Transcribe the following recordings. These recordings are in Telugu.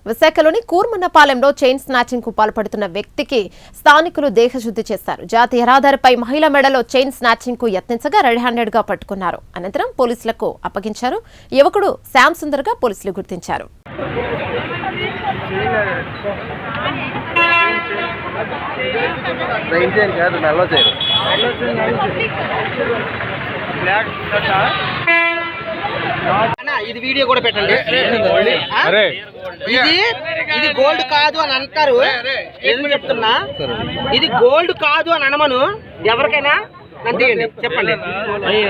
విశాఖలోని కూర్మన్నపాలెంలో చైన్ స్నాచింగ్ కు పాల్పడుతున్న వ్యక్తికి స్థానికులు దేహశుద్ధి చేశారు. జాతీయ రహదారిపై మహిళ మెడలో చైన్ స్నాచింగ్ కు యత్నించగా రెడ్ హ్యాండెడ్ గా పట్టుకున్నారు. అనంతరం పోలీసులకు అప్పగించారు. యువకుడు శ్యామ్ సుందర్ గా పోలీసులు గుర్తించారు. ఇది వీడియో కూడా పెట్టండి. ఇది గోల్డ్ కాదు అని అంటారు. ఎందుకు చెప్తున్నా, ఇది గోల్డ్ కాదు అని అనమను. ఎవరికైనా నన్ను తీయండి, చెప్పండి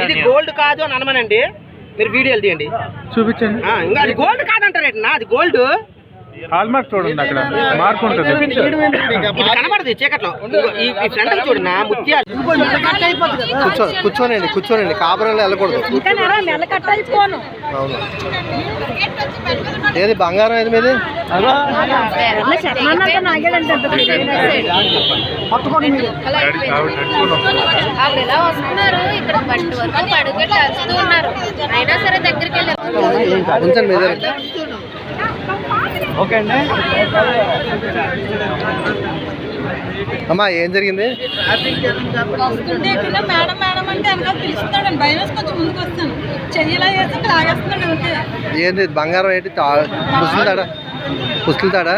ఇది గోల్డ్ కాదు అని అనమనండి. మీరు వీడియోలు తీయండి, చూపించండి. ఇంకా అది గోల్డ్ కాదంటారేటన్నా, అది గోల్డ్ హాల్మార్క్ చూడండి, అక్కడ మార్క్ ఉంటుంది. ఇది కనబడదు చీకట్లో. ఈ ఫ్రంట్ చూడన్నా ముత్యాలు. కూర్చోనండి కాపురంలో వెళ్ళకూడదు. అవును, ఏది బంగారం ఏది మీది? ఎలా వస్తున్నారు ఇక్కడ బట్టు వరకు పడుగట్టి వస్తూ ఉన్నారు. అయినా సరే దగ్గరికి ఉంచండి మీద. ఓకే అండి. అమ్మా ఏం జరిగింది? వస్తుంటే మేడం మేడం అంటే వెనకాల పిలుస్తాడండి. భయం వేసి కొంచెం ముందుకు వస్తాను. చెయ్యిలా వేసి లాగేస్తున్నాడు. అంతే. ఏంది బంగారం ఏంటి? పుస్తులు తాడా?